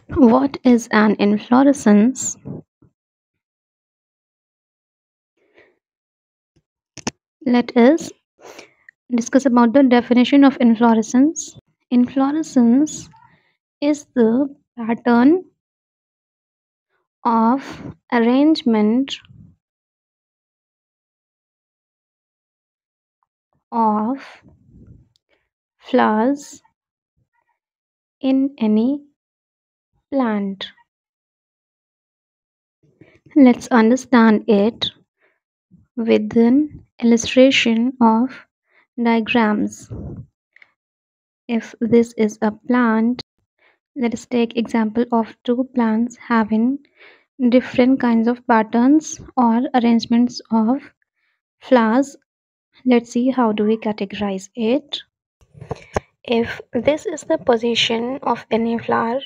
What is an inflorescence? Let us discuss about the definition of inflorescence. Inflorescence is the pattern of arrangement of flowers in any plant. Let's understand it with an illustration of diagrams. If this is a plant, let us take example of two plants having different kinds of patterns or arrangements of flowers. Let's see how do we categorize it. If this is the position of any flower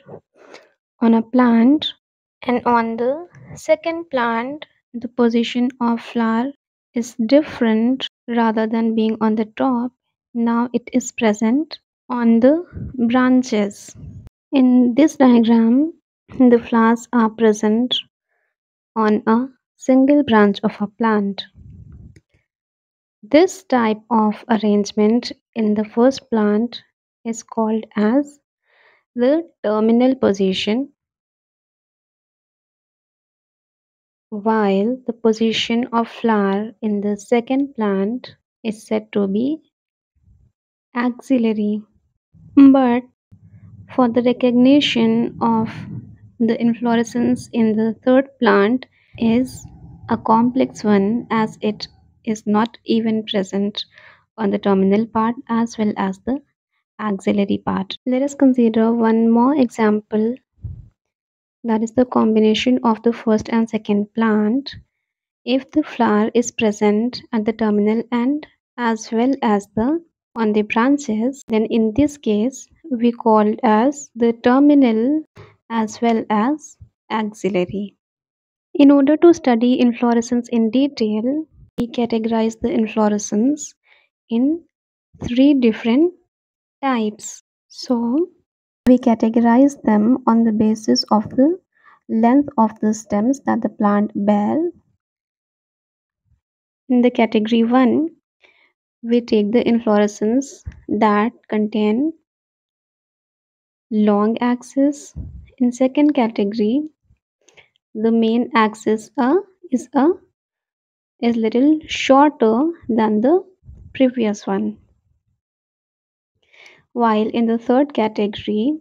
on a plant, and on the second plant the position of flower is different, rather than being on the top, now it is present on the branches. In this diagram, the flowers are present on a single branch of a plant. This type of arrangement in the first plant is called as the terminal position, while the position of flower in the second plant is said to be axillary. But for the recognition of the inflorescence in the third plant is a complex one, as it is not even present on the terminal part as well as the axillary part. Let us consider one more example, that is the combination of the first and second plant. If the flower is present at the terminal end as well as the on the branches, then in this case we call it as the terminal as well as axillary. In order to study inflorescence in detail, we categorize the inflorescence in three different types. So we categorize them on the basis of the length of the stems that the plant bear. In the category 1, we take the inflorescence that contain long axis. In second category, the main axis is little shorter than the previous one. While in the third category,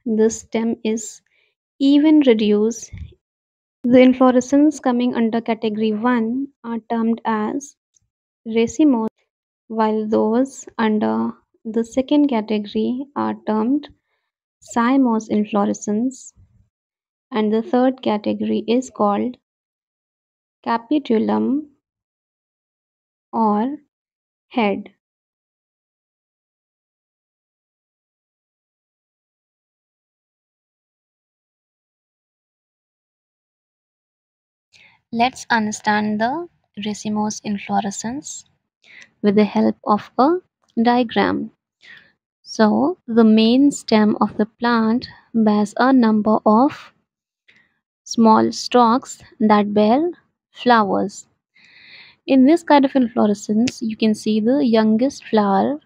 the stem is even reduced. The inflorescence coming under category 1 are termed as racemose, while those under the second category are termed cymose inflorescence, and the third category is called capitulum or head. Let's understand the racemose inflorescence with the help of a diagram. So, the main stem of the plant bears a number of small stalks that bear flowers. In this kind of inflorescence, you can see the youngest flower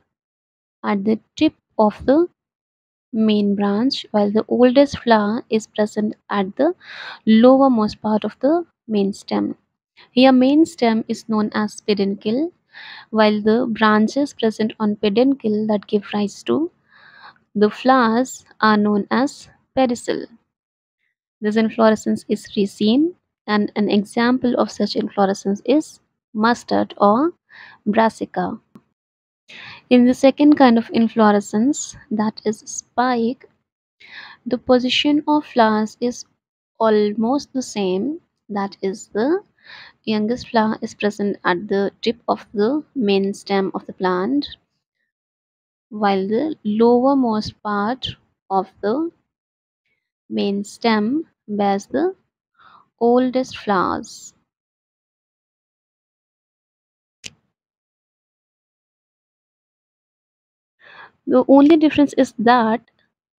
at the tip of the main branch, while the oldest flower is present at the lowermost part of the main stem. Here, main stem is known as peduncle, while the branches present on peduncle that give rise to the flowers are known as pedicel. This inflorescence is raceme, and an example of such inflorescence is mustard or brassica. In the second kind of inflorescence, that is spike, the position of flowers is almost the same. That is, the youngest flower is present at the tip of the main stem of the plant, while the lowermost part of the main stem bears the oldest flowers. The only difference is that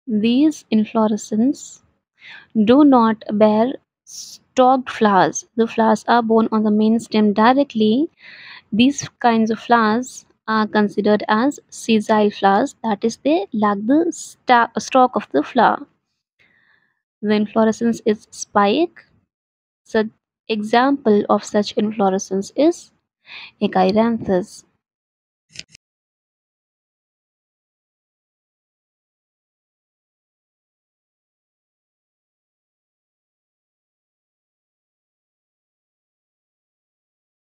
these inflorescence do not bear stalked flowers. The flowers are borne on the main stem directly. These kinds of flowers are considered as sessile flowers, that is, they lack the stalk of the flower. The inflorescence is spike. So, example of such inflorescence is Echeiranthus.